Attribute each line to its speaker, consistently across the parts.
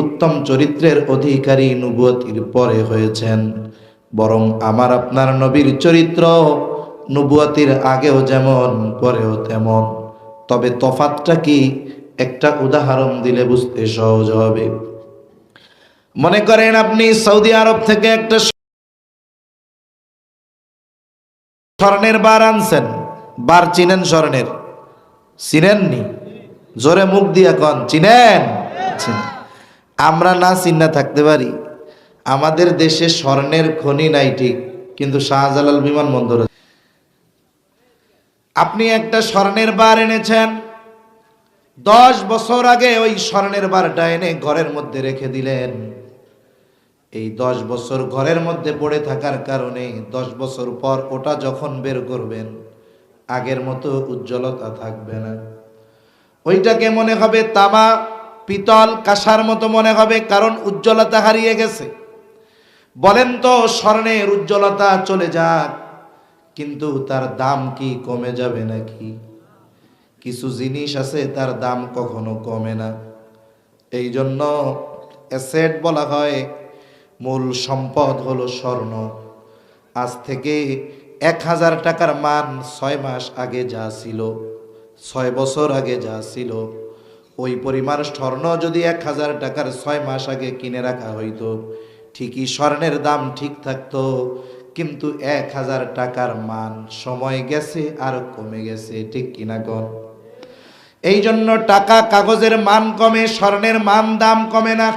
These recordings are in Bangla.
Speaker 1: উত্তম চরিত্রের অধিকারী নবুয়তির পরে হয়েছেন, বরং আমার আপনার নবীর চরিত্র নবুয়তির আগেও যেমন পরেও তেমন। তবে তফাৎটা কি? একটা উদাহরণ দিলে বুঝতে সহজ হবে। মনে করেন আপনি সৌদি আরব থেকে একটা স্বর্ণের বার আনছেন। বার চিনেন? স্বর্ণের চিনেননি? জোরে মুখ দিয়া কন, চিনেন? আমরা না চিন্না থাকতে পারি, আমাদের দেশে স্বর্ণের খনি নাই ঠিক, কিন্তু শাহজালাল বিমানবন্দর। আপনি একটা স্বর্ণের বার এনেছেন, 10 বছর আগে ওই স্বর্ণের বারটা এনে ঘরের মধ্যে রেখে দিলেন। এই 10 বছর ঘরের মধ্যে পড়ে থাকার কারণে 10 বছর পর ওটা যখন বের করবেন, আগের মতো উজ্জ্বলতা থাকবে না। ওইটাকে মনে হবে তামা, পিতল, কাঁসার মতো মনে হবে, কারণ উজ্জ্বলতা হারিয়ে গেছে। বলেন তো, স্বর্ণের উজ্জ্বলতা চলে যাক, কিন্তু তার দাম কি কমে যাবে নাকি? কিছু জিনিস আছে তার দাম কখনো কমে না। এই জন্য অ্যাসেট বলা হয়, মূল সম্পদ হলো স্বর্ণ। আজ থেকে 1000 টাকার মান 6 মাস আগে যা ছিল, 6 বছর আগে যা ছিল, ওই পরিমাণ স্বর্ণ যদি 1000 টাকার 6 মাস আগে কিনে রাখা হইতো, ঠিকই স্বর্ণের দাম ঠিক থাকতো। কিন্তু 1000 টাকার মান সময় গেছে আর কমে গেছে, ঠিক কিনা কন? এই জন্য টাকা কাগজের মান কমে, স্বর্ণের মান দাম কমে না।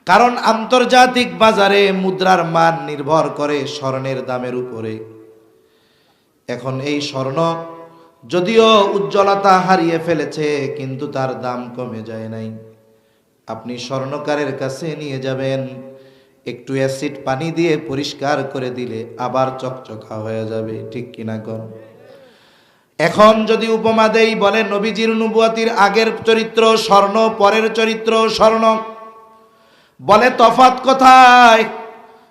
Speaker 1: কারণ আন্তর্জাতিক বাজারে মুদ্রার মান নির্ভর করে স্বর্ণের দামের উপরে। এখন এই স্বর্ণ যদিও উজ্জ্বলতা হারিয়ে ফেলেছে, কিন্তু তার দাম কমে যায় নাই। আপনি স্বর্ণকারের কাছে নিয়ে যাবেন, একটু অ্যাসিড পানি দিয়ে পরিষ্কার করে দিলে আবার চকচকা হয়ে যাবে, ঠিক কিনা কন? এখন যদি উপমা দেই, বলে নবীজির নবুয়তির আগের চরিত্র স্বর্ণ, পরের চরিত্র স্বর্ণ। বলে তফাৎ কোথায়?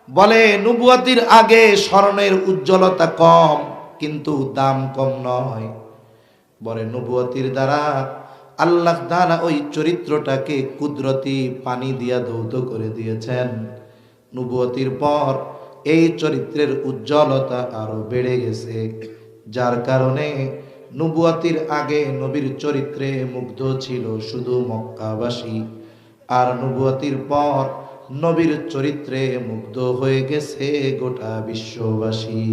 Speaker 1: বলে নবুয়তির আগে স্বর্ণের উজ্জ্বলতা কম, কিন্তু দাম কম নয়। বলে নবুয়তির দ্বারা আল্লাহ তাআলা ওই চরিত্রটাকে কুদরতি পানি দিয়া ধৌত করে দিয়েছেন। নবুয়তির পর এই চরিত্রের উজ্জ্বলতা আরো বেড়ে গেছে, যার কারণে নবুয়তির আগে নবীর চরিত্রে মুগ্ধ ছিল শুধু মক্কাবাসী, আর নবুয়তির পর নবীর চরিত্রে মুগ্ধ হয়ে গেছে গোটা বিশ্ববাসী।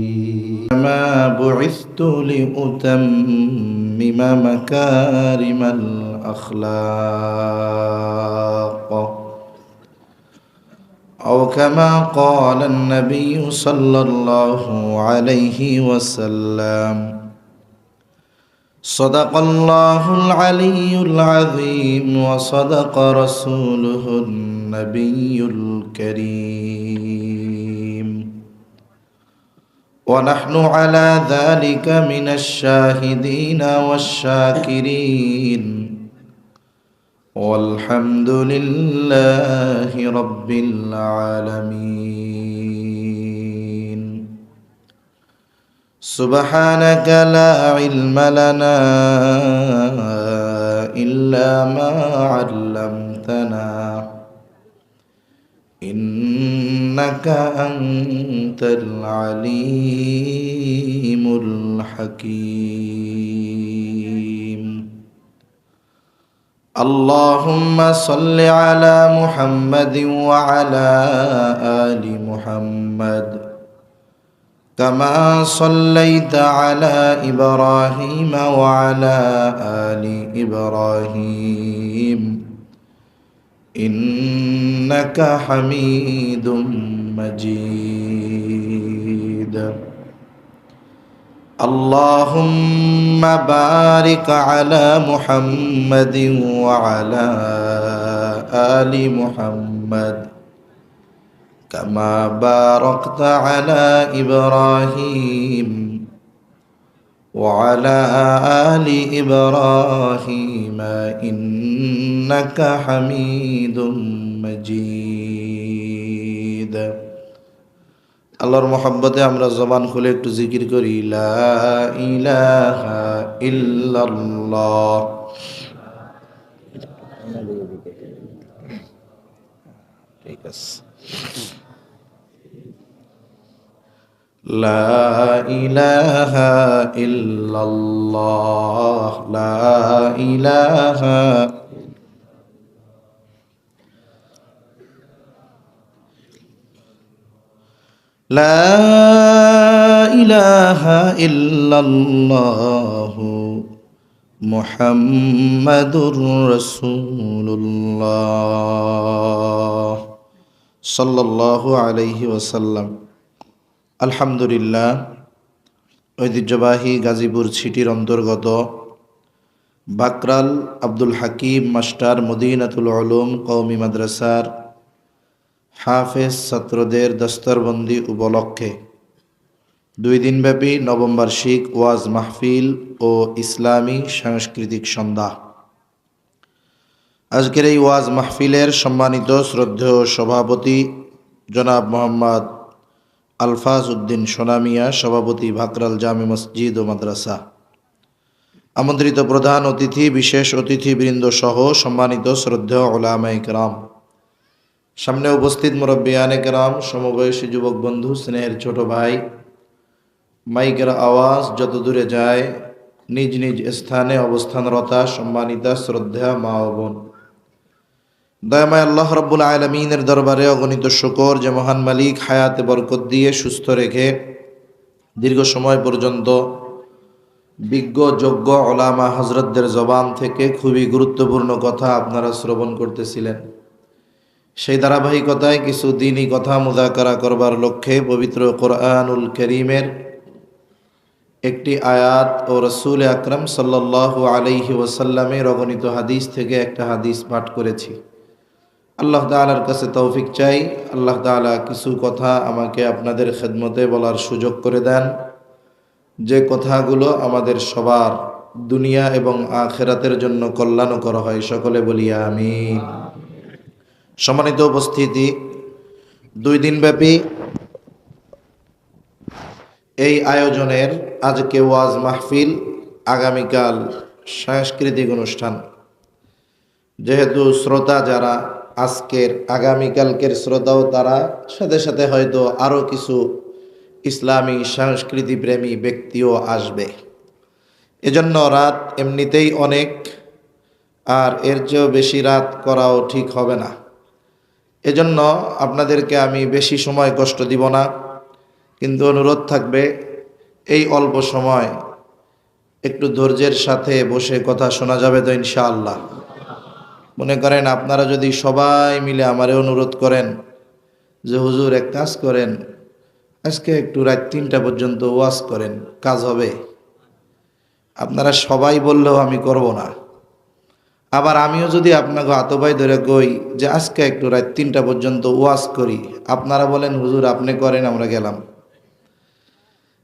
Speaker 1: মা বুইসতু লিউতাম্মিমা মাকারিমাল আখলাক, أو كما قال النبي صلى الله عليه وسلم: صدق الله العلي العظيم وصدق رسوله النبي الكريم، ونحن على ذلك من الشاهدين والشاكرين، والحمد لله رب العالمين. سبحانك لا علم لنا إلا ما علمتنا إنك أنت العليم الحكيم. اللهم صل على محمد وعلى آل محمد كما صليت على إبراهيم وعلى آل إبراهيم إنك حميد مجيد. اللهم بارك على محمد وعلى آل محمد كما باركت على إبراهيم وعلى آل إبراهيم إنك حميد مجيد. আল্লাহর মহব্বতে আমরা জবান খুলে একটু জিকির করি, লা ইলাহা ইল্লাল্লাহ। ঠিক আছে। লা ইলাহা ইল্লাল্লাহ, লা ইলাহা লা ইলাহা ইল্লাল্লাহু মুহাম্মাদুর রাসূলুল্লাহ সাল্লাল্লাহু আলাইহি ওয়াসাল্লাম। আলহামদুলিল্লাহ, ঐতিহ্যবাহী গাজীপুর সিটির অন্তর্গত বাকরাল আব্দুল হাকিম মাস্টার মদিনাতুল উলুম কওমি মাদ্রাসার হাফেজ ছাত্রদের দস্তরবন্দি উপলক্ষে 2 দিনব্যাপী নবম বার্ষিক ওয়াজ মাহফিল ও ইসলামী সাংস্কৃতিক সন্ধ্যা। আজকের এই ওয়াজ মাহফিলের সম্মানিত শ্রদ্ধেয় সভাপতি জনাব মোহাম্মদ আলফাজ উদ্দিন সোনামিয়া, সভাপতি বাকরাল জামে মসজিদ ও মাদ্রাসা, আমন্ত্রিত প্রধান অতিথি, বিশেষ অতিথিবৃন্দ সহ সম্মানিত শ্রদ্ধেয় উলামায়ে কেরাম, সামনে উপস্থিত মুরব্বিয়ানে কেরাম, সমবয়সী যুবক বন্ধু, স্নেহের ছোট ভাই, মাইকের আওয়াজ যত দূরে যায় নিজ নিজ স্থানে অবস্থানরতা সম্মানিতা শ্রদ্ধা মা ও বোন, দয়াময় আল্লাহ রাব্বুল আলামিনের দরবারে অগণিত শুকর যে মহান মালিক হায়াতে বরকত দিয়ে সুস্থ রেখে দীর্ঘ সময় পর্যন্ত বিজ্ঞ যোগ্য ওলামা হজরতদের জবান থেকে খুবই গুরুত্বপূর্ণ কথা আপনারা শ্রবণ করতেছিলেন। সেই ধারাবাহিকতায় কিছু দ্বীনি কথা মুযাকারা করবার লক্ষ্যে পবিত্র কোরআনুল কারীমের একটি আয়াত ও রাসূল আকরাম সাল্লাল্লাহু আলাইহি ওয়াসাল্লামের অগণিত হাদিস থেকে একটা হাদিস পাঠ করেছি। আল্লাহ তাআলার কাছে তৌফিক চাই, আল্লাহ তাআলা কিছু কথা আমাকে আপনাদের খেদমতে বলার সুযোগ করে দেন, যে কথাগুলো আমাদের সবার দুনিয়া এবং আখিরাতের জন্য কল্যাণকর হয়। সকলে বলি আমিন। সম্মানিত উপস্থিতি, 2 দিনব্যাপী এই আয়োজনের আজকে ওয়াজ মাহফিল, আগামীকাল সাংস্কৃতিক অনুষ্ঠান। যেহেতু শ্রোতা যারা আজকের আগামীকালকের শ্রোতাও তারা, সাথে সাথে হয়তো আরও কিছু ইসলামী সংস্কৃতি প্রেমী ব্যক্তিও আসবে, এজন্য রাত এমনিতেই অনেক, আর এর চেয়েও বেশি রাত করাও ঠিক হবে না। এজন্য আপনাদেরকে আমি বেশি সময় কষ্ট দিব না, কিন্তু অনুরোধ থাকবে এই অল্প সময় একটু ধৈর্যের সাথে বসে কথা শোনা যাবে তো ইনশাআল্লাহ। মনে করেন আপনারা যদি সবাই মিলে আমারে অনুরোধ করেন যে হুজুর এক কাজ করেন, আজকে একটু রাত 3টা পর্যন্ত ওয়াজ করেন, কাজ হবে? আপনারা সবাই বললেও আমি করব না। আবার আমিও যদি আপনাকে হাতবাই ধরে কই যে আজকে একটু রাত 3টা পর্যন্ত ওয়াজ করি, আপনারা বলেন হুজুর আপনি করেন, আমরা গেলাম।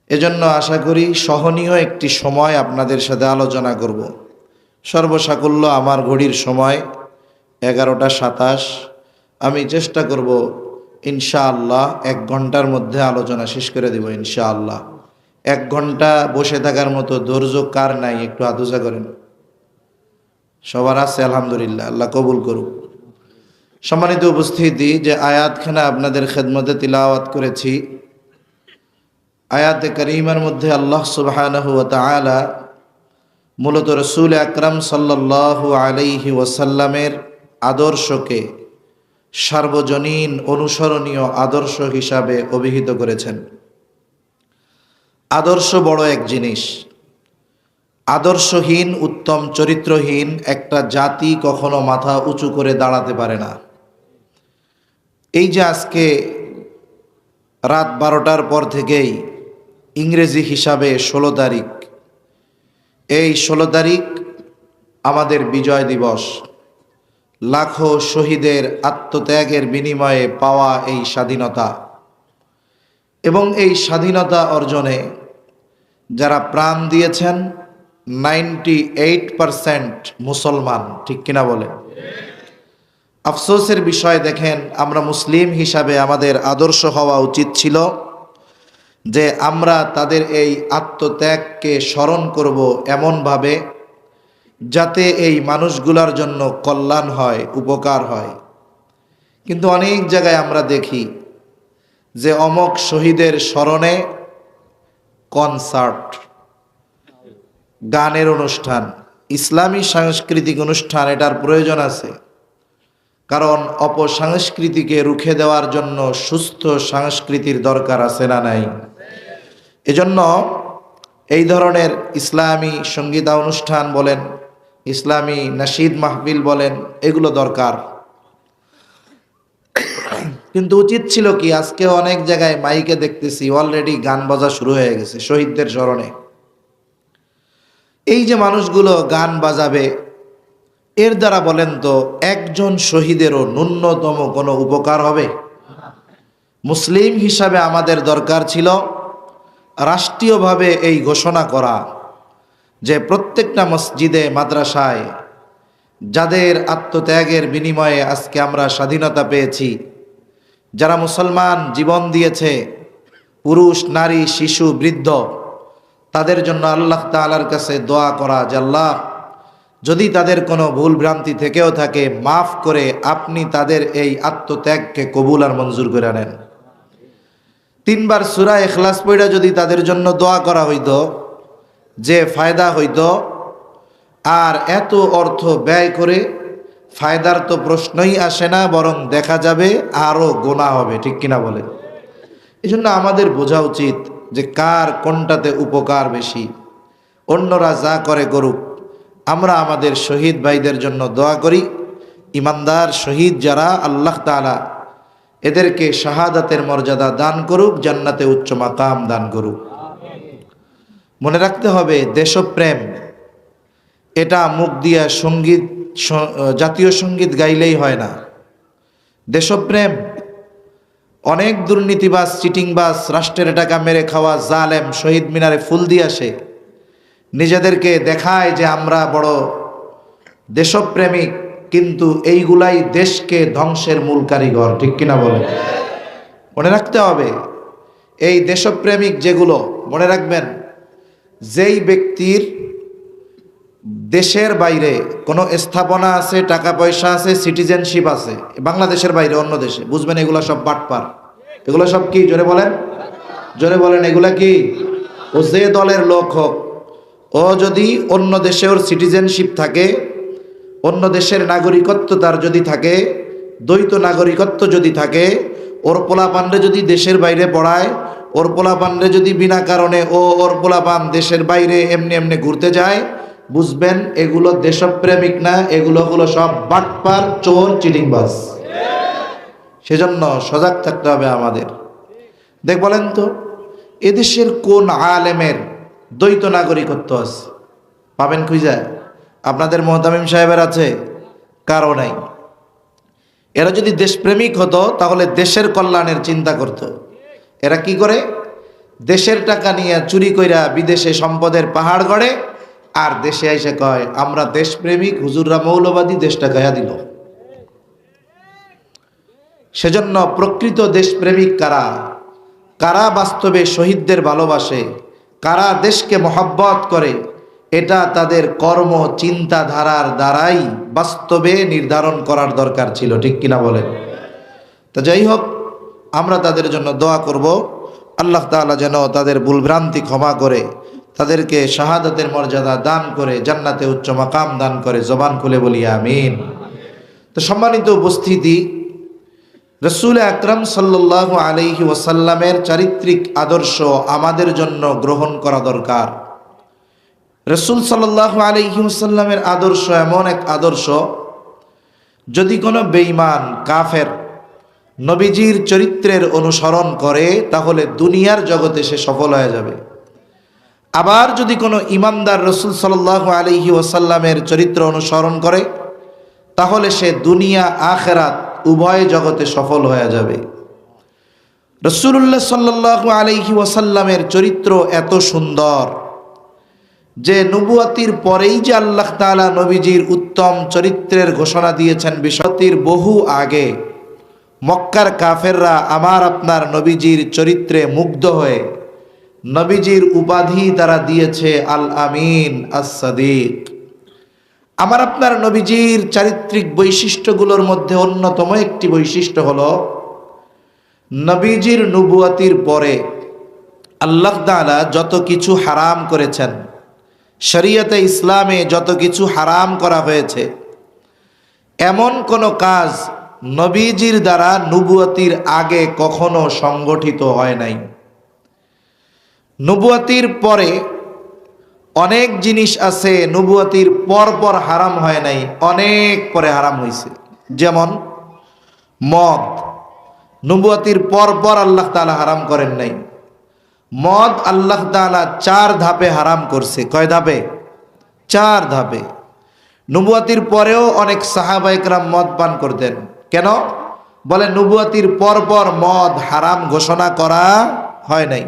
Speaker 1: এজন্য আশা করি সহনীয় একটি সময় আপনাদের সাথে আলোচনা করব। সর্বসাকুল্য আমার ঘড়ির সময় 11টা 27। আমি চেষ্টা করব ইনশাআল্লাহ 1 ঘন্টার মধ্যে আলোচনা শেষ করে দেব ইনশাআল্লাহ। 1 ঘন্টা বসে থাকার মতো ধৈর্য কার নাই একটু হাত উঁচা করেন। সবার আছে আলহামদুলিল্লাহ, আল্লাহ কবুল করুক। সম্মানিত উপস্থিতি, যে আয়াতখানা আপনাদের খেদমতে তিলাওয়াত করেছি, আয়াতে কারীমার মধ্যে আল্লাহ সুবহানাহু ওয়া তাআলা মূলত রাসূল আকরাম সাল্লাল্লাহু আলাইহি ওয়াসাল্লামের আদর্শকে সার্বজনীন অনুসরণীয় আদর্শ হিসাবে অভিহিত করেছেন। আদর্শ বড় এক জিনিস। আদর্শহীন, উত্তম চরিত্রহীন একটা জাতি কখনো মাথা উঁচু করে দাঁড়াতে পারে না। এই যে আজকে রাত 12টার পর থেকেই ইংরেজি হিসাবে 16 তারিখ, এই 16 তারিখ আমাদের বিজয় দিবস, লাখো শহীদের আত্মত্যাগের বিনিময়ে পাওয়া এই স্বাধীনতা, এবং এই স্বাধীনতা অর্জনে যারা প্রাণ দিয়েছেন 98% মুসলমান, ঠিক কিনা বলেন? আফসোসের বিষয় দেখেন, আমরা মুসলিম হিসাবে আমাদের আদর্শ হওয়া উচিত ছিল যে আমরা তাদের এই আত্মত্যাগকে স্মরণ করব এমনভাবে যাতে এই মানুষগুলার জন্য কল্যাণ হয়, উপকার হয়। কিন্তু অনেক জায়গায় আমরা দেখি যে অমক শহীদের স্মরণে কনসার্ট, গানের অনুষ্ঠান, ইসলামী সাংস্কৃতিক অনুষ্ঠান, এটার প্রয়োজন আছে। কারণ অপসংস্কৃতিকে রুখে দেওয়ার জন্য সুস্থ সংস্কৃতির দরকার আছে না নাই? এজন্য এই ধরনের ইসলামী সঙ্গীতানুষ্ঠান বলেন, ইসলামী নাশিদ মাহফিল বলেন, এগুলো দরকার। কিন্তু উচিত ছিল কি, আজকে অনেক জায়গায় মাইকে দেখতেছি অলরেডি গান বাজা শুরু হয়ে গেছে শহীদদের স্মরণে। এই যে মানুষগুলো গান বাজাবে, এর দ্বারা বলেন তো একজন শহীদেরও ন্যূনতম কোনো উপকার হবে? মুসলিম হিসাবে আমাদের দরকার ছিল রাষ্ট্রীয়ভাবে এই ঘোষণা করা যে প্রত্যেকটা মসজিদে মাদ্রাসায় যাদের আত্মত্যাগের বিনিময়ে আজকে আমরা স্বাধীনতা পেয়েছি, যারা মুসলমান জীবন দিয়েছে, পুরুষ, নারী, শিশু, বৃদ্ধ, তাদের জন্য আল্লাহ তাআলার কাছে দোয়া করা যে আল্লাহ, যদি তাদের কোনো ভুল ভ্রান্তি থেকেও থাকে মাফ করে আপনি তাদের এই আত্মত্যাগকে কবুল আর মঞ্জুর করে নেন। 3 বার সূরা ইখলাস পড়া যদি তাদের জন্য দোয়া করা হইতো, যে ফায়দা হইতো। আর এত অর্থ ব্যয় করে ফায়দার তো প্রশ্নই আসে না, বরং দেখা যাবে আরও গোনা হবে, ঠিক কিনা বলে? এই জন্য আমাদের বোঝা উচিত যে কার কোনটাতে উপকার বেশি। অন্যরা যা করে করুক, আমরা আমাদের শহীদ ভাইদের জন্য দোয়া করি। ইমানদার শহীদ যারা, আল্লাহ তাআলা এদেরকে শাহাদাতের মর্যাদা দান করুক, জান্নাতে উচ্চ মাকাম দান করুক। মনে রাখতে হবে, দেশপ্রেম এটা মুখ দিয়া সঙ্গীত, জাতীয় সঙ্গীত গাইলেই হয় না। দেশপ্রেম, অনেক দুর্নীতিবাজ, চিটিংবাজ, রাষ্ট্রের টাকা মেরে খাওয়া জালেম শহীদ মিনারে ফুল দিয়ে আসে, নিজেদেরকে দেখায় যে আমরা বড় দেশপ্রেমিক, কিন্তু এইগুলাই দেশকে ধ্বংসের মূল কারিগর, ঠিক কিনা বলে? মনে রাখতে হবে, এই দেশপ্রেমিক যেগুলো, মনে রাখবেন, যেই ব্যক্তির দেশের বাইরে কোনো স্থাপনা আছে, টাকা পয়সা আছে, সিটিজেনশিপ আছে, বাংলাদেশের বাইরে অন্য দেশে, বুঝবেন এগুলো সব বাটপার। এগুলো সব কি? জোরে বলেন, জোরে বলেন, এগুলা কি? ও যে দলের লোক হোক, ও যদি অন্য দেশে ওর সিটিজেনশিপ থাকে, অন্য দেশের নাগরিকত্ব তার যদি থাকে, দ্বৈত নাগরিকত্ব যদি থাকে, ওর পোলাপানরে যদি দেশের বাইরে পড়ায়, ওর পোলাপানরে যদি বিনা কারণে ওর পোলাপান দেশের বাইরে এমনি এমনি ঘুরতে যায়, বুঝবেন এগুলো দেশপ্রেমিক না, এগুলো হলো সব বাটপার, চোর, চিটিংবাজ। সেজন্য সজাগ থাকতে হবে আমাদের। বলেন তো, এদেশের কোন আলেমের দ্বৈত নাগরিকত্ব আছে? পাবেন খুঁজে? আপনাদের মুহতামিম সাহেবের আছে? কারো নাই। এরা যদি দেশপ্রেমিক হতো তাহলে দেশের কল্যাণের চিন্তা করত। এরা কি করে? দেশের টাকা নিয়ে চুরি কইরা বিদেশে সম্পদের পাহাড় গড়ে, আর দেশে এসে কয় আমরা দেশপ্রেমিক, হুজুররা মৌলবাদী, দেশটা গায়া দিল। সেজন্য প্রকৃত দেশপ্রেমিক কারা? কারা বাস্তবে শহীদদের ভালোবাসে, কারা দেশকে মহব্বত করে, এটা তাদের কর্ম চিন্তাধারার দ্বারাই বাস্তবে নির্ধারণ করার দরকার ছিল, ঠিক কিনা বলেন? তা যাই হোক, আমরা তাদের জন্য দোয়া করব, আল্লাহ তাআলা যেন তাদের ভুলভ্রান্তি ক্ষমা করে তাদেরকে শাহাদাতের মর্যাদা দান করে জান্নাতে উচ্চ মাকাম দান করে। জবান খুলে বলি আমিন। তো সম্মানিত উপস্থিতি, রাসূল আকরাম সাল্লাল্লাহু আলাইহি ওয়াসাল্লামের চারিত্রিক আদর্শ আমাদের জন্য গ্রহণ করা দরকার। রাসূল সাল্লাল্লাহু আলাইহি ওয়াসাল্লামের আদর্শ এমন এক আদর্শ, যদি কোনো বেঈমান কাফের নবীজির চরিত্রের অনুসরণ করে তাহলে দুনিয়ার জগতে সে সফল হয়ে যাবে। আবার যদি কোনো ইমানদার রাসূল সাল্লাল্লাহু আলাইহি ওয়াসাল্লামের চরিত্র অনুসরণ করে তাহলে সে দুনিয়া আখিরাত উভয় জগতে সফল হয়ে যাবে। রাসূলুল্লাহ সাল্লাল্লাহু আলাইহি ওয়াসাল্লামের চরিত্র এত সুন্দর যে নবুয়তির পরেই যে আল্লাহ তাআলা নবীজির উত্তম চরিত্রের ঘোষণা দিয়েছেন বিশ্বতির বহু আগে, মক্কার কাফেররা আমার আপনার নবীজির চরিত্রে মুগ্ধ হয়ে নবীজির উপাধি তারা দিয়েছে আল আমিন, আস সাদিক। আমার আপনার নবীজির চারিত্রিক বৈশিষ্ট্যগুলোর মধ্যে অন্যতম একটি বৈশিষ্ট্য হলো নবীজির নবুয়তির পরে আল্লাহ তাআলা যত কিছু হারাম করেছেন, শরীয়তে ইসলামে যত কিছু হারাম করা হয়েছে, এমন কোনো কাজ নবীজির দ্বারা নবুয়তির আগে কখনো সংগঠিত হয় নাই। নবুয়তির পরে অনেক জিনিস আছে নবুয়তির পর পর হারাম হয় নাই, অনেক পরে হারাম হয়েছে। যেমন মদ, নবুয়তির পর পর আল্লাহ তাআলা হারাম করেন নাই। মদ আল্লাহ তাআলা 4 ধাপে হারাম করছে। কয় ধাপে? 4 ধাপে। নবুয়তির পরেও অনেক সাহাবায়ে কেরাম মদ পান করতেন। কেন? বলে নবুয়তির পর পর মদ হারাম ঘোষণা করা হয় নাই।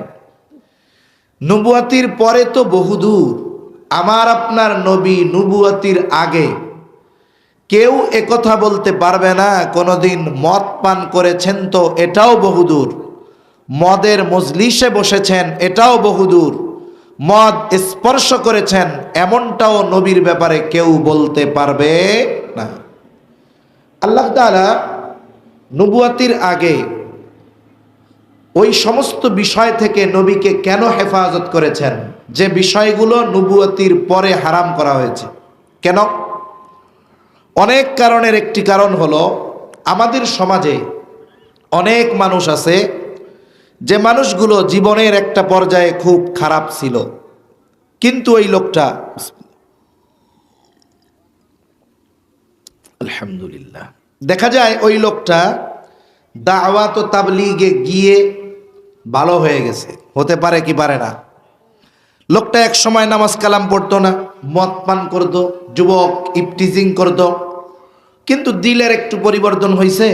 Speaker 1: নবুয়তির পরে তো বহুদূর। আমার আপনার নবী নবুয়তির আগে কেউ একথা বলতে পারবে না কোনোদিন মদ পান করেছেন, তো এটাও বহুদূর। মদের মজলিসে বসেছেন, এটাও বহুদূর। মদ স্পর্শ করেছেন, এমনটাও নবীর ব্যাপারে কেউ বলতে পারবে না। আল্লাহ তাআলা নবুয়তির আগে ওই সমস্ত বিষয় থেকে নবীকে কেন হেফাজত করেছেন যে বিষয়গুলো নবুয়তির পরে হারাম করা হয়েছে? কেন? অনেক কারণের একটি কারণ হলো আমাদের সমাজে অনেক মানুষ আছে যে মানুষগুলো জীবনের একটা পর্যায়ে খুব খারাপ ছিল, কিন্তু ওই লোকটা আলহামদুলিল্লাহ দেখা যায় ওই লোকটা দাওয়াত ও তাবলীগে গিয়ে ভালো হয়ে গেছে। হতে পারে কি পারে না? লোকটা এক সময় নামাজ কালাম পড়তো না, মদ পান করতো, যুবক ইফটিজিং করতো, কিন্তু দিলের একটু পরিবর্তন হয়েছে।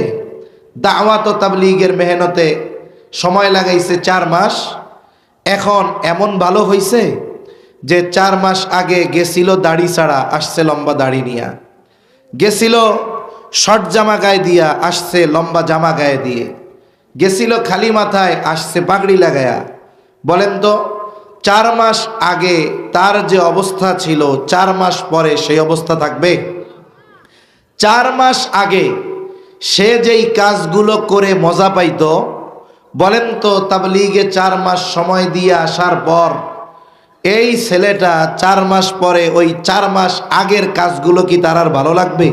Speaker 1: দাওয়াত ও তাবলীগের মেহনতে সময় লাগাইছে 4 মাস, এখন এমন ভালো হয়েছে যে 4 মাস আগে গেছিল দাড়ি ছাড়া, আসছে লম্বা দাড়ি নিয়া, গেছিল শর্ট জামা গায়ে দিয়া, আসছে লম্বা জামা গায়ে দিয়ে, গেছিল খালি মাথায়, আসছে পাগড়ি লাগায়া। বলেন তো 4 মাস আগে তার যে অবস্থা ছিল 4 মাস পরে সেই অবস্থা থাকবে? 4 মাস আগে সে যেই কাজগুলো করে মজা পাইতো, বলেন তো তাবলীগে 4 মাস সময় দিয়ে আসার পর এই ছেলেটা 4 মাস পরে ওই 4 মাস আগের কাজগুলো কি তার আর ভালো লাগবে?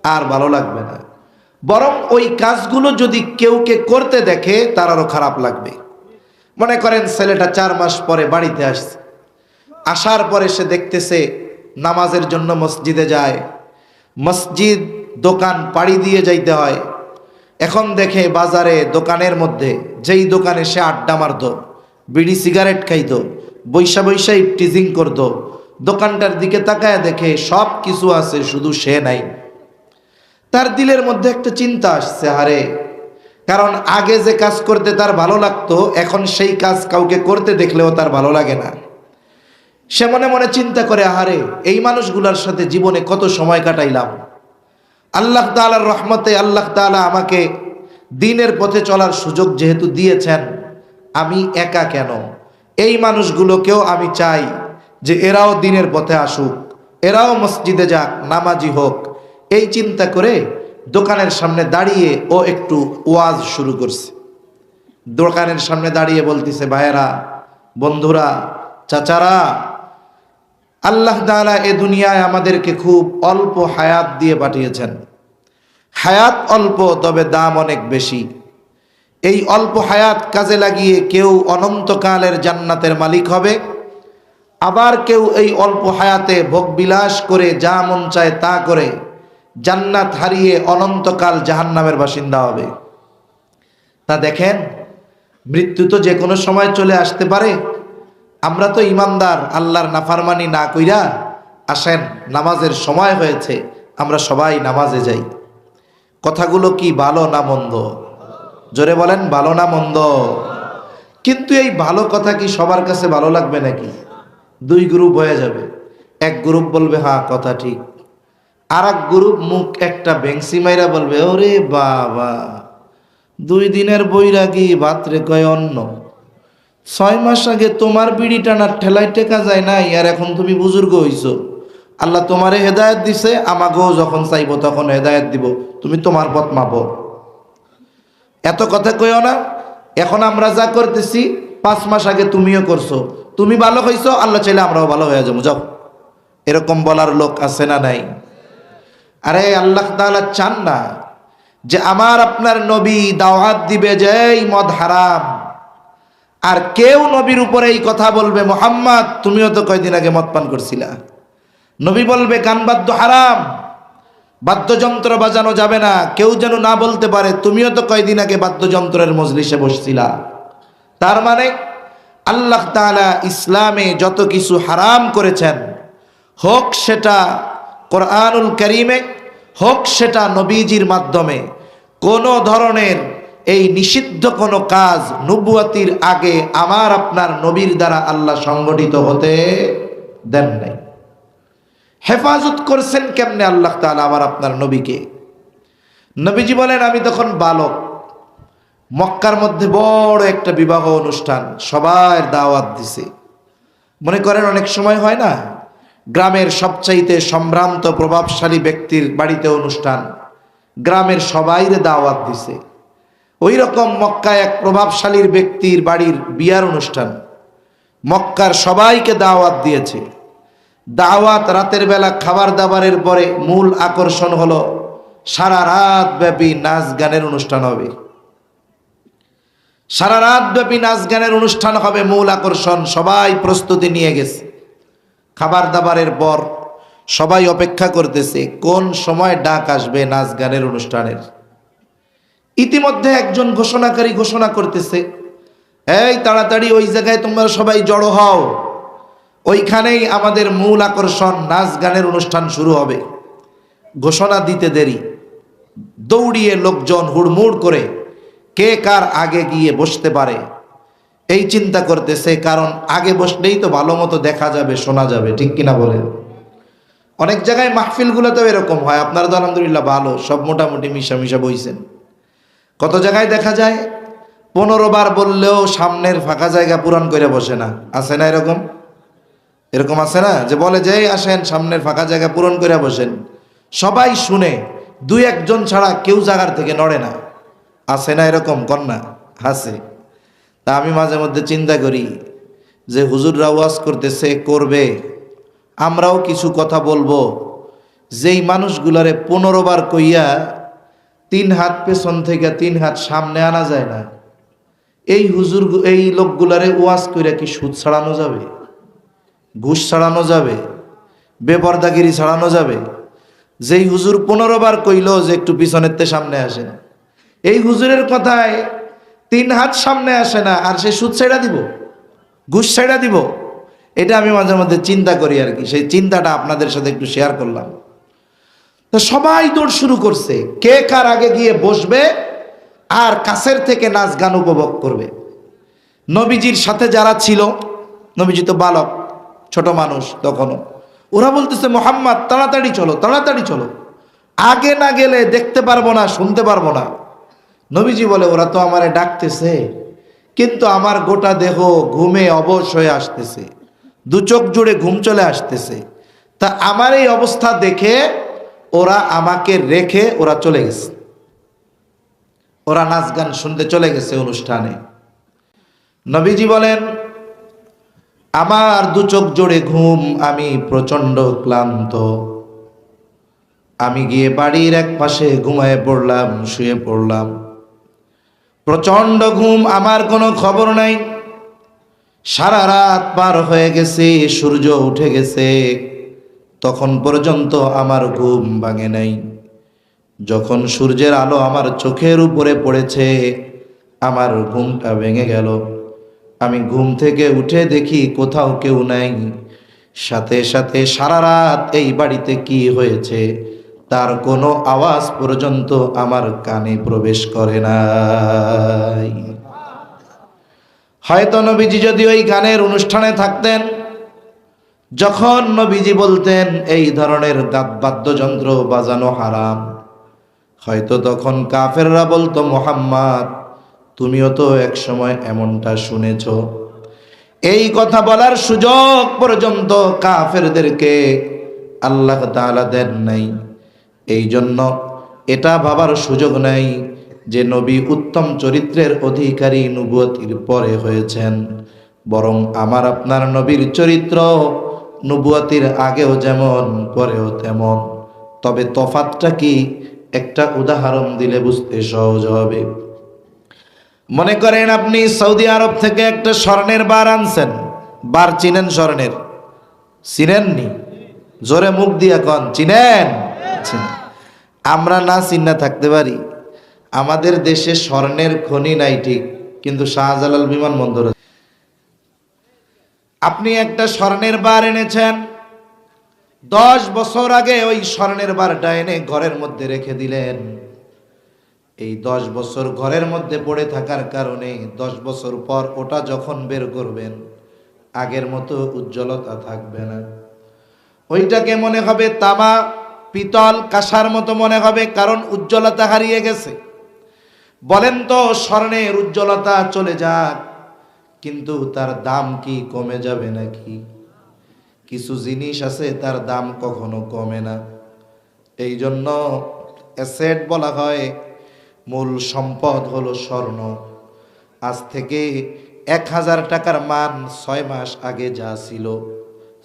Speaker 1: আর ভালো লাগবে না। বরং ওই কাজগুলো যদি কেউকে করতে দেখে তার আরো খারাপ লাগবে। মনে করেন ছেলেটা 4 মাস পরে বাড়িতে আসছে, আসার পরে সে দেখতেছে নামাজের জন্য মসজিদে যায়, মসজিদ দোকান পাড়ি দিয়ে যাইতে হয়। এখন দেখে বাজারে দোকানের মধ্যে যেই দোকানে সে আড্ডা মারত, বিড়ি সিগারেট খাইত, বৈশা বৈশা ইফটিজিং করত, দোকানটার দিকে তাকায় দেখে সব কিছু আছে, শুধু সে নাই। তার দিলের মধ্যে একটা চিন্তা আসছে, আরে কারণ আগে যে কাজ করতে তার ভালো লাগতো, এখন সেই কাজ কাউকে করতে দেখলেও তার ভালো লাগে না। সে মনে মনে চিন্তা করে, আহারে এই মানুষগুলোর সাথে জীবনে কত সময় কাটাইলাম, আল্লাহ তাআলার রহমতে আল্লাহ তাআলা আমাকে দ্বীনের পথে চলার সুযোগ যেহেতু দিয়েছেন, আমি একা কেন? এই মানুষগুলোকেও আমি চাই যে এরাও দ্বীনের পথে আসুক, এরাও মসজিদে যাক, নামাজি হোক। এই চিন্তা করে দোকানের সামনে দাঁড়িয়ে ও একটু ওয়াজ শুরু করছে। দোকানের সামনে দাঁড়িয়ে বলতেছে, ভাইয়েরা, বন্ধুরা, চাচারা, আল্লাহ তাআলা এ দুনিয়ায় আমাদেরকে খুব অল্প হায়াত দিয়ে পাঠিয়েছেন। হায়াত অল্প, তবে দাম অনেক বেশি। এই অল্প হায়াত কাজে লাগিয়ে কেউ অনন্তকালের জান্নাতের মালিক হবে, আবার কেউ এই অল্প হায়াতে ভোগবিলাস করে যা মন চায় তা করে জান্নাত হারিয়ে অনন্তকাল জাহান্নামের বাসিন্দা হবে। তা দেখেন, মৃত্যু তো যে কোনো সময় চলে আসতে পারে। আমরা তো ইমানদার, আল্লাহর নাফরমানি না কইরা আসেন, নামাজের সময় হয়েছে, আমরা সবাই নামাজে যাই। কথাগুলো কি ভালো না মন্দ? জোরে বলেন, ভালো না মন্দ? কিন্তু এই ভালো কথা কি সবার কাছে ভালো লাগবে নাকি? 2 গ্রুপ হয়ে যাবে। এক গ্রুপ বলবে হ্যাঁ কথা ঠিক, আর এক গ্রুপ মুখ একটা বেংসি মাইরা বলবে, ওরে বাবা, 2 দিনের বৈরাগী ভাতরে কয় অন্ন, 6 মাস আগে তোমার বিড়ি টানার ঠেলায় টেকা যায় নাই, আর এখন তুমি বুজুর্গ হইছো, আল্লাহ তোমারে হেদায়েত দিছে, আমাকেও যখন চাইবো তখন হেদায়েত দিব, তুমি তোমার পথ মাপো। এত কথা কইও না। এখন আমরা যা করতেছি 5 মাস আগে তুমিও করছো, তুমি ভালো হইছো, আল্লাহ চাইলে আমরাও ভালো হয়ে যাবো, যাও। এরকম বলার লোক আছে না নাই? আরে আল্লাহ তাআলা চান না যে আমার আপনার নবী দাওয়াত দিবে যে এই মদ হারাম, আর কেউ নবীর উপরে এই কথা বলবে, মুহাম্মদ তুমিও তো কয়দিন আগে মদ পান করছিলা। নবী বলবে গান বাদ্য হারাম, বাদ্যযন্ত্র বাজানো যাবে না, কেউ যেন না বলতে পারে তুমিও তো কয়দিন আগে বাদ্যযন্ত্রের মজলিসে বসছিলা। তার মানে আল্লাহ তাআলা ইসলামে যত কিছু হারাম করেছেন, হোক সেটা কোরআনুল কারীমে, হোক সেটা নবীজির মাধ্যমে, কোনো ধরনের এই নিষিদ্ধ কোনো কাজ নবুয়তির আগে আমার আপনার নবীর দ্বারা আল্লাহ সংগঠিত হতে দেন নাই। হেফাজত করছেন কেমনে আল্লাহ তাআলা আমার আপনার নবীকে? নবীজি বলেন, আমি তখন বালক, মক্কার মধ্যে বড় একটা বিবাহ অনুষ্ঠান, সবার দাওয়াত দিছে। মনে করেন অনেক সময় হয় না, গ্রামের সবচাইতে সম্ভ্রান্ত প্রভাবশালী ব্যক্তির বাড়িতে অনুষ্ঠান, গ্রামের সবাইরে দাওয়াত দিছে। ওই রকম মক্কায় এক প্রভাবশালীর ব্যক্তির বাড়ির বিয়ার অনুষ্ঠান, মক্কার সবাইকে দাওয়াত দিয়েছে। দাওয়াত রাতের বেলা খাবার দাবারের পরে মূল আকর্ষণ হলো সারা রাত ব্যাপী নাচ গানের অনুষ্ঠান হবে। সারা রাত ব্যাপী নাচ গানের অনুষ্ঠান হবে মূল আকর্ষণ। সবাই প্রস্তুতি নিয়ে গেছে। খাবার দাবারের পর সবাই অপেক্ষা করতেছে কোন সময় ডাক আসবে নাচ গানের অনুষ্ঠানের। ইতিমধ্যে একজন ঘোষণাকারী ঘোষণা করতেছে, এই তাড়াতাড়ি ওই জায়গায় তোমরা সবাই জড়ো হও, ওইখানেই আমাদের মূল আকর্ষণ নাচ গানের অনুষ্ঠান শুরু হবে। ঘোষণা দিতে দেরি, দৌড়িয়ে লোকজন হুড়মুড় করে কে কার আগে গিয়ে বসতে পারে এই চিন্তা করতেছে, কারণ আগে বসলেই তো ভালো মতো দেখা যাবে, শোনা যাবে, ঠিক কিনা বলেন? অনেক জায়গায় মাহফিলগুলোতেও এরকম হয়। আপনারা তো আলহামদুলিল্লাহ ভালো, সব মোটামুটি মিশা মিশা বইছেন। কত জায়গায় দেখা যায় 15 বার বললেও সামনের ফাঁকা জায়গা পূরণ করে বসে না, আছে না এরকম? এরকম আছে না, যে বলে যে আসেন সামনের ফাঁকা জায়গা পূরণ করে বসেন, সবাই শুনে, 2-1 জন ছাড়া কেউ জায়গার থেকে নড়ে না, আছে না এরকম? কন্যা আছে। তা আমি মাঝে মধ্যে চিন্তা করি যে হুজুররা ওয়াজ করতেছে, করবে, আমরাও কিছু কথা বলবো, যেই মানুষগুলারে 15 বার কইয়া 3 হাত পেছন থেকে 3 হাত সামনে আনা যায় না, এই হুজুর এই লোকগুলারে ওয়াজ কইরা কি সুদ ছাড়ানো যাবে, ঘুষ ছাড়ানো যাবে, বেপরদাগিরি ছাড়ানো যাবে? যেই হুজুর 15 বার কইল যে একটু পিছনেরতে সামনে আসেন, এই হুজুরের কথায় 3 হাত সামনে আসে না, আর সে সুদ ছেড়া দিব, ঘুষ ছেড়া দিব? এটা আমি মাঝে মধ্যে চিন্তা করি আর কি। সেই চিন্তাটা আপনাদের সাথে একটু শেয়ার করলাম। তো সবাই দৌড় শুরু করছে, কে কার আগে গিয়ে বসবে আর কাছের থেকে নাচ গান উপভোগ করবে। নবীজির সাথে যারা ছিল, নবীজি তো বালক, ছোট মানুষ তখনও, ওরা বলতেছে মুহাম্মদ তাড়াতাড়ি চলো, তাড়াতাড়ি চলো, আগে না গেলে দেখতে পারবো না, শুনতে পারবো না। নবীজি বলে, ওরা তো আমারে ডাকতেছে, কিন্তু আমার গোটা দেহ ঘুমে অবশ হয়ে আসতেছে, 2 চোখ জুড়ে ঘুম চলে আসতেছে। তা আমার এই অবস্থা দেখে ওরা আমাকে রেখে ওরা চলে গেছে, ওরা নাচ গান শুনতে চলে গেছে অনুষ্ঠানে। নবীজি বলেন, আমার 2 চোখ জুড়ে ঘুম, আমি প্রচন্ড ক্লান্ত, আমি গিয়ে বাড়ির এক পাশে ঘুমায়ে পড়লাম, শুয়ে পড়লাম। প্রচন্ড ঘুম, আমার কোনো খবর নাই। সারা রাত পার হয়ে গেছে, সূর্য উঠে গেছে, তখন পর্যন্ত আমার ঘুম ভাঙে নাই। যখন সূর্যের আলো আমার চোখের উপরে পড়েছে, আমার ঘুমটা ভেঙে গেল। আমি ঘুম থেকে উঠে দেখি কোথাও কেউ নাই। সাথে সাথে সারা রাত এই বাড়িতে কি হয়েছে তার কোনো আওয়াজ পর্যন্ত আমার কানে প্রবেশ করে নাই। হয়তো নবীজি যদি ওই গানের অনুষ্ঠানে থাকতেন, যখন নবীজি বলতেন এই ধরনের বাদ্যযন্ত্র বাজানো হারাম, হয়তো তখন কাফেররা বলতো, মুহাম্মদ তুমিও তো এক সময় এমনটা শুনেছ। এই কথা বলার সুযোগ পর্যন্ত কাফেরদেরকে আল্লাহ তাআলা দেন নাই। এই জন্য এটা ভাবার সুযোগ নাই যে নবী উত্তম চরিত্রের অধিকারী নবুয়তির পরে হয়েছেন, বরং আমার আপনার নবীর চরিত্র নবুয়তির আগেও যেমন পরেও তেমন। তবে তফাৎটা কি একটা উদাহরণ দিলে বুঝতে সহজ হবে। মনে করেন আপনি সৌদি আরব থেকে একটা স্বর্ণের বার আনছেন। বার চিনেন? স্বর্ণের চিনেননি? জোরে মুখ দিয়া কন চিনেন? চিনেন। আমরা না চিন্না থাকতে পারি, আমাদের দেশে স্বর্ণের খনি নাই ঠিক, কিন্তু শাহজালাল বিমানবন্দর। আপনি একটা স্বর্ণের বার এনেছেন, 10 বছর আগে ওই স্বর্ণের বারটা এনে ঘরের মধ্যে রেখে দিলেন। এই 10 বছর ঘরের মধ্যে পড়ে থাকার কারণে 10 বছর পর ওটা যখন বের করবেন আগের মতো উজ্জ্বলতা থাকবে না। ওইটাকে মনে হবে তামা, পিতল, কাঁসার মতো মনে হবে, কারণ উজ্জ্বলতা হারিয়ে গেছে। বলেন তো স্বর্ণের উজ্জ্বলতা চলে যাক, কিন্তু তার দাম কি কমে যাবে নাকি? কিছু জিনিস আছে তার দাম কখনো কমে না। এই জন্য অ্যাসেট বলা হয়, মূল সম্পদ হলো স্বর্ণ। আজ থেকে 1000 টাকার মান 6 মাস আগে যা ছিল,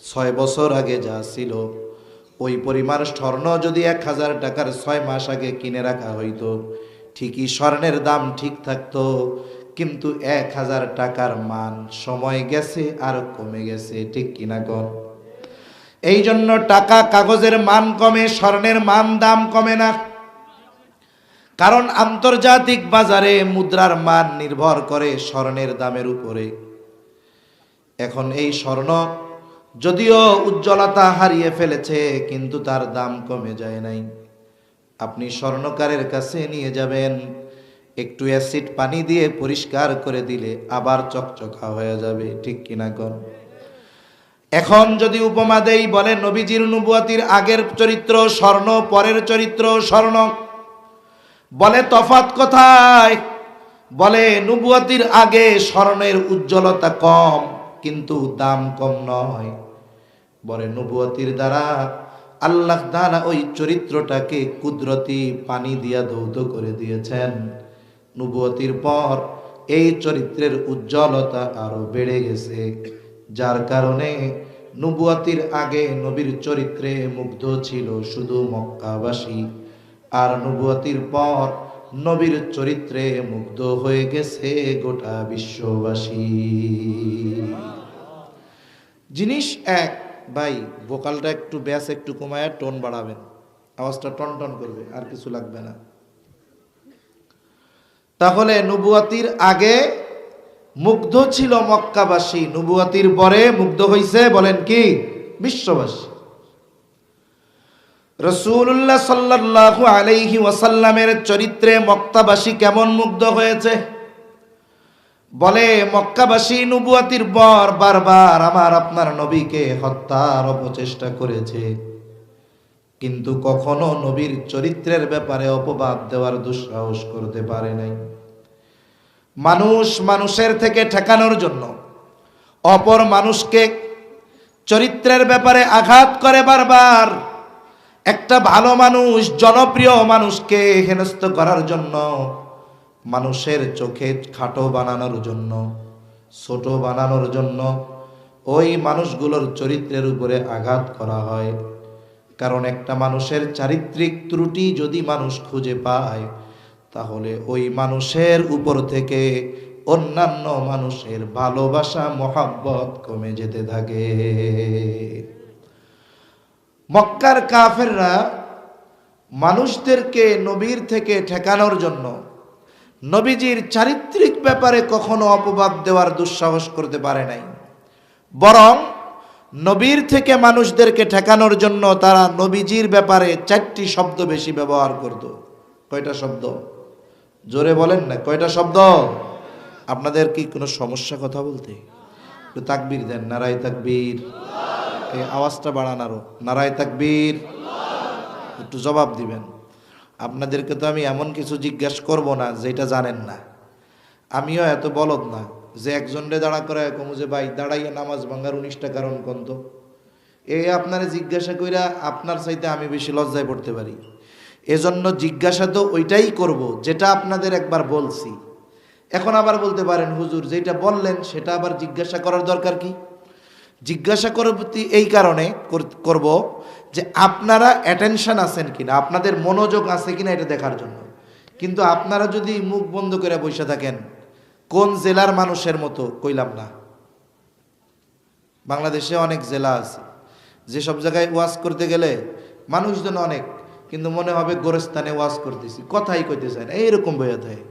Speaker 1: 6 বছর আগে যা ছিল, ওই পরিমাণ স্বর্ণ যদি 1000 টাকার 6 মাস আগে কিনে রাখা হইতো, ঠিকই স্বর্ণের দাম ঠিক থাকতো। কিন্তু 1000 টাকার মান সময় গেছে আর কমে গেছে, ঠিক কিনা কর? এই জন্য টাকা কাগজের মান কমে, স্বর্ণের মান দাম কমে না। কারণ আন্তর্জাতিক বাজারে মুদ্রার মান নির্ভর করে স্বর্ণের দামের উপরে। এখন এই স্বর্ণ যদিও উজ্জ্বলতা হারিয়ে ফেলেছে, কিন্তু তার দাম কমে যায় নাই। আপনি স্বর্ণকারের কাছে নিয়ে যাবেন, একটু অ্যাসিড পানি দিয়ে পরিষ্কার করে দিলে আবার চকচকা হয়ে যাবে, ঠিক কিনা কন? এখন যদি উপমা দেই, বলে নবীজির নবুয়তির আগের চরিত্র স্বর্ণ, পরের চরিত্র স্বর্ণ। বলে তফাৎ কোথায়? বলে নবুয়তির আগে স্বর্ণের উজ্জ্বলতা কম, কিন্তু দাম কম নয়। বলে নবুয়তির দ্বারা আল্লাহ তাআলা ওই চরিত্রটাকে কুদরতি পানি দিয়া ধৌত করে দিয়েছেন। নবুয়তির পর এই চরিত্রের উজ্জ্বলতা আরো বেড়ে গেছে, যার কারণে নবুয়তির আগে নবীর চরিত্রে মুগ্ধ ছিল শুধু মক্কাবাসী, আর নবুয়তির পর নবীর চরিত্রে মুগ্ধ হয়ে গেছে গোটা বিশ্ববাসী। জিনিস এক। ভাই ভোকালটা একটু ব্যাস একটু কমায় টোন বাড়াবেন, আওয়াজটা টন টন করবে, আর কিছু লাগবে না। তাহলে নবুয়তির আগে মুগ্ধ ছিল মক্কাবাসী, নবুয়তির পরে মুগ্ধ হইছে বলেন কি বিশ্ববাসী। রাসূলুল্লাহ সাল্লাল্লাহু আলাইহি ওয়াসাল্লামের চরিত্রে মক্কাবাসী কেমন মুগ্ধ হয়েছে? বলে মক্কাবাসী নবুয়তির পর বারবার আমার আপনার নবীকে হত্যার অপচেষ্টা করেছে, কিন্তু কখনো নবীর চরিত্রের ব্যাপারে অপবাদ দেওয়ার দুঃসাহস করতে পারে নাই। মানুষ মানুষের থেকে ঠেকানোর জন্য অপর মানুষকে চরিত্রের ব্যাপারে আঘাত করে বারবার। একটা ভালো মানুষ, জনপ্রিয় মানুষকে হেনস্থ করার জন্য, মানুষের চোখে খাটো বানানোর জন্য, ছোট বানানোর জন্য ওই মানুষগুলোর চরিত্রের উপরে আঘাত করা হয়। কারণ একটা মানুষের চারিত্রিক ত্রুটি যদি মানুষ খুঁজে পায়, তাহলে ওই মানুষের উপর থেকে অন্যান্য মানুষের ভালোবাসা মহাব্বত কমে যেতে থাকে। মক্কার কাফেররা মানুষদেরকে নবীর থেকে ঠেকানোর জন্য নবীজির চারিত্রিক ব্যাপারে কখনো অপবাদ দেওয়ার দুঃসাহস করতে পারে নাই, বরং নবীর থেকে মানুষদেরকে ঠেকানোর জন্য তারা নবীজির ব্যাপারে 4টি শব্দ বেশি ব্যবহার করত। কয়টা শব্দ? জোরে বলেন না, কয়টা শব্দ? আপনাদের কি কোনো সমস্যা কথা বলতে? একটু তাকবীর দেন, নারায়ে তাকবীর। এই আওয়াজটা বাড়ান আরো, নারায়ে তাকবীর। একটু জবাব দিবেন। আপনাদেরকে তো আমি এমন কিছু জিজ্ঞাসা করব না যেটা জানেন না। আমিও এত বলদ না যে একজনরে দাঁড়া করে কমু যে ভাই দাঁড়াইয়া নামাজ ভাঙার 19টা কারণ কোন তো, এই আপনারা জিজ্ঞাসা কইরা আপনার চাইতে আমি বেশি লজ্জায় পড়তে পারি। এজন্য জিজ্ঞাসা তো ওইটাই করব যেটা আপনাদের একবার বলছি। এখন আবার বলতে পারেন হুজুর যেটা বললেন সেটা আবার জিজ্ঞাসা করার দরকার কি? জিজ্ঞাসা করতে এই কারণে করব যে আপনারা অ্যাটেনশন আছেন কিনা, আপনাদের মনোযোগ আছে কিনা এটা দেখার জন্য। কিন্তু আপনারা যদি মুখ বন্ধ করে বসে থাকেন, কোন জেলার মানুষের মতো কইলাম না, বাংলাদেশে অনেক জেলা আছে যেসব জায়গায় ওয়াজ করতে গেলে মানুষজন অনেক, কিন্তু মনে হবে গোরস্থানে ওয়াজ করতেছি, কথাই কইতে চায় না, এইরকম বইয়া থাকে।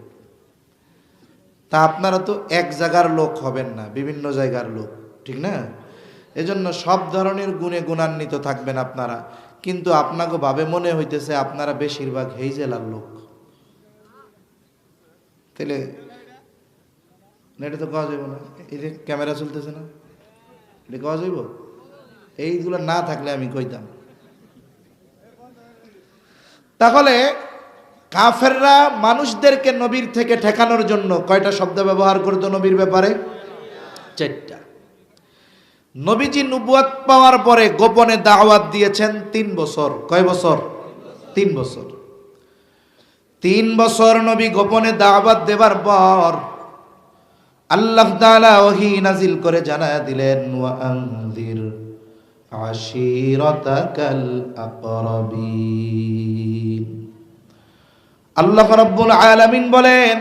Speaker 1: তা আপনারা তো এক জায়গার লোক হবেন না, বিভিন্ন জায়গার লোক, ঠিক না? এজন্য সব ধরনের গুণে গুণান্বিত থাকবেন আপনারা, কিন্তু আপনাকে ভাবে মনে হইতেছে আপনারা বেশিরভাগ এই জেলার লোক। তাহলে এটা তো কাজ হইব না, এই যে ক্যামেরা চলতেছে না, এটা কাজ হইব? এইগুলো না থাকলে আমি কইতাম। তাহলে কাফেররা মানুষদেরকে নবীর থেকে ঠেকানোর জন্য কয়টা শব্দ ব্যবহার করতো নবীর ব্যাপারে? 4টা। নবীজি নবুয়ত পাওয়ার পরে গোপনে দাওয়াত দিয়েছেন 3 বছর। কয় বছর? 3 বছর। 3 বছর নবী গোপনে দাওয়াত দেবার পর আল্লাহ তাআলা ওহী নাজিল করে জানায়া দিলেন, ওয়া আনজির আশিরাতাকাল আকরাবিন। আল্লাহ রাব্বুল আলামিন বলেন,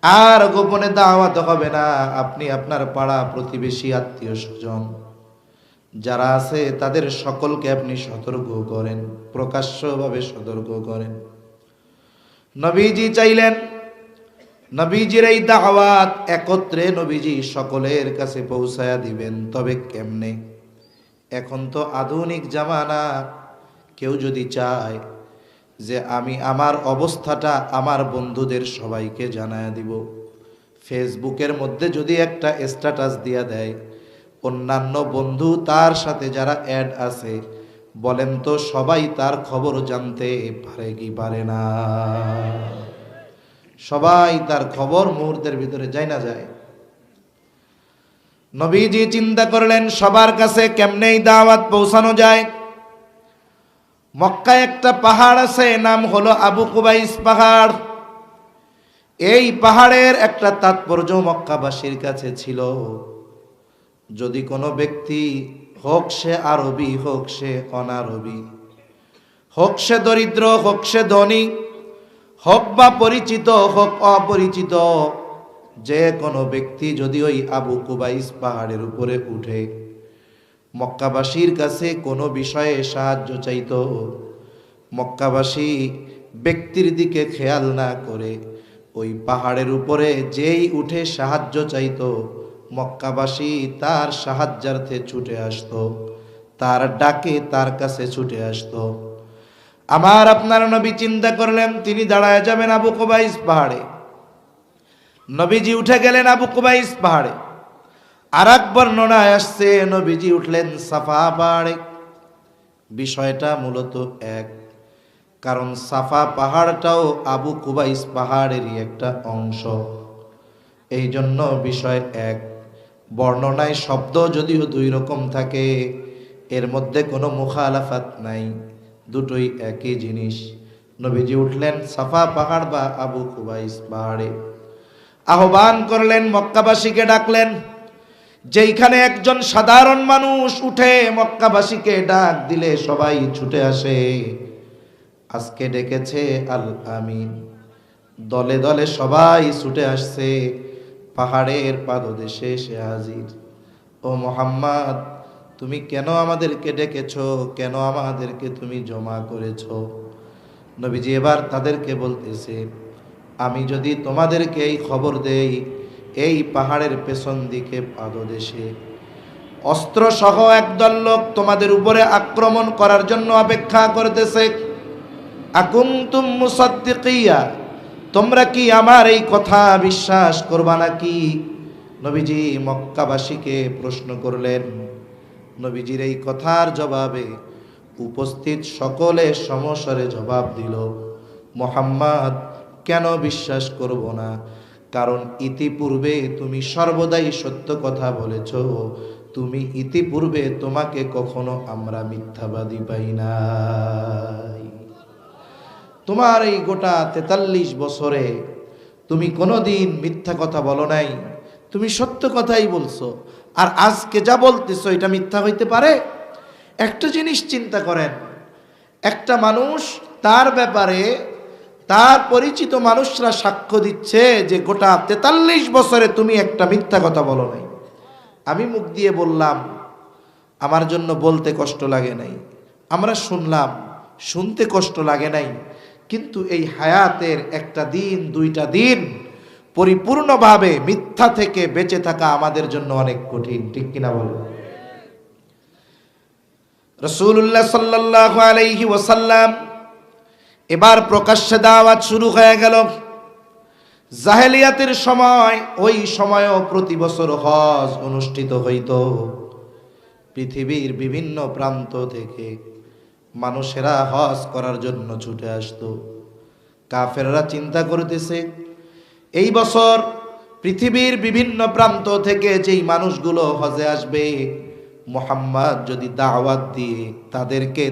Speaker 1: আর গোপনে দাওয়াত হবে না, আপনি আপনার পাড়া প্রতিবেশী আত্মীয় স্বজন যারা আছে তাদের সকলকে আপনি সতর্ক করেন, প্রকাশ্যভাবে সতর্ক করেন। নবীজি চাইলেন নবীজির এই দাওয়াত একত্রে নবীজি সকলের কাছে পৌঁছায়া দিবেন। তবে কেমনে? এখন তো আধুনিক জামানা, কেউ যদি চায় যে আমি আমার অবস্থাটা আমার বন্ধুদের সবাইকে জানায়া দিব, ফেসবুকের মধ্যে যদি একটা স্ট্যাটাস দিয়া দেয়, অন্যান্য বন্ধু তার সাথে যারা অ্যাড আছে, বলেন তো সবাই তার খবর জানতে পারে কি পারে না? সবাই তার খবর মুহূর্তের ভিতরে যায় না যায়? নবীজি চিন্তা করলেন সবার কাছে কেমনে দাওয়াত পৌঁছানো যায়। মক্কায় একটা পাহাড় আছে, নাম হলো আবু কুবাইস পাহাড়। এই পাহাড়ের একটা তাৎপর্য মক্কাবাসীর কাছে ছিল। যদি কোনো ব্যক্তি, হোক সে আরবি হোক সে অনারবি, হোক সে দরিদ্র হোক সে ধনী, হোক বা পরিচিত হোক অপরিচিত, যে কোনো ব্যক্তি যদি ওই আবু কুবাইস পাহাড়ের উপরে উঠে মক্কাবাসীর কাছে কোনো বিষয়ে সাহায্য চাইতো, মক্কাবাসী ব্যক্তির দিকে খেয়াল না করে ওই পাহাড়ের উপরে যেই উঠে সাহায্য চাইতো, মক্কাবাসী তার সাহায্যার্থে ছুটে আসতো, তার ডাকে তার কাছে ছুটে আসতো। আমার আপনার নবী চিন্তা করলেন তিনি দাঁড়ায় যাবেন আবু কুবাইস পাহাড়ে। নবীজি উঠে গেলেন আবু কুবাইস পাহাড়ে। আর এক বর্ণনায় আসছে নবীজি উঠলেন সাফা পাহাড়ে। বিষয়টা মূলত এক, কারণ সাফা পাহাড়টাও আবু কুবাইস পাহাড়েরই একটা অংশ, এই জন্য বিষয় এক। বর্ণনায় শব্দ যদিও 2 রকম থাকে, এর মধ্যে কোনো মুখালাফাত নাই, দুটোই একই জিনিস। নবীজি উঠলেন সাফা পাহাড় বা আবু কুবাইস পাহাড়ে, আহ্বান করলেন, মক্কাবাসীকে ডাকলেন। যেইখানে একজন সাধারণ মানুষ উঠে মক্কাবাসীকে ডাক দিলে সবাই ছুটে আসে, আজকে ডেকেছে আল আমিন। দলে দলে সবাই ছুটে আসছে, পাহাড়ের পাদদেশে এসে হাজির। ও মুহাম্মদ, তুমি কেন আমাদেরকে ডেকেছো? কেন আমাদেরকে তুমি জমা করেছো? নবীজি এবার তাদেরকে বলতেছে, আমি যদি তোমাদেরকে এই খবর দেই, এই পাহাড়ের পেছন দিকে পাদদেশে অস্ত্র সহ একদল লোক তোমাদের উপরে আক্রমণ করার জন্য অপেক্ষা করতেছে, আকুনতুম মুসাদ্দিকিয়া, তোমরা কি আমার এই কথা বিশ্বাস করবা নাকি? নবীজি মক্কাবাসীকে প্রশ্ন করলেন। নবীজির এই কথার জবাবে উপস্থিত সকলে সমস্বরে জবাব দিল, মুহাম্মদ, কেন বিশ্বাস করব না? কারণ ইতিপূর্বে তুমি সর্বদাই সত্য কথা বলেছ, তুমি ইতিপূর্বে তোমাকে কখনো আমরা মিথ্যাবাদী পাই নাই। তোমার এই গোটা 43 বছরে তুমি কোনোদিন মিথ্যা কথা বলো নাই, তুমি সত্য কথাই বলছো। আর আজকে যা বলতেছো এটা মিথ্যা হইতে পারে? একটা জিনিস চিন্তা করেন, একটা মানুষ তার ব্যাপারে তার পরিচিত মানুষরা সাক্ষ্য দিচ্ছে যে গোটা 43 বছরে তুমি একটা মিথ্যা কথা বলো নাই। আমি মুখ দিয়ে বললাম, আমার জন্য বলতে কষ্ট লাগে নাই, আমরা শুনলাম, শুনতে কষ্ট লাগে নাই। কিন্তু এই হায়াতের একটা দিন, দুইটা দিন পরিপূর্ণভাবে মিথ্যা থেকে বেঁচে থাকা আমাদের জন্য অনেক কঠিন, ঠিক কিনা বলো? রাসূলুল্লাহ সাল্লাল্লাহু আলাইহি ওয়াসাল্লাম এবার প্রকাশ্যে দাওয়াত শুরু হয়ে গেল। জাহেলিয়াতের সময়, ওই সময়ও প্রতি বছর হজ অনুষ্ঠিত হইত। পৃথিবীর বিভিন্ন প্রান্ত থেকে মানুষেরা হজ করার জন্য ছুটে আসতো। কাফেররা চিন্তা করতেছে, এই বছর পৃথিবীর বিভিন্ন প্রান্ত থেকে যেই মানুষগুলো হজে আসবে, মুহাম্মদ যদি দাওয়াত দিয়ে তাদেরকে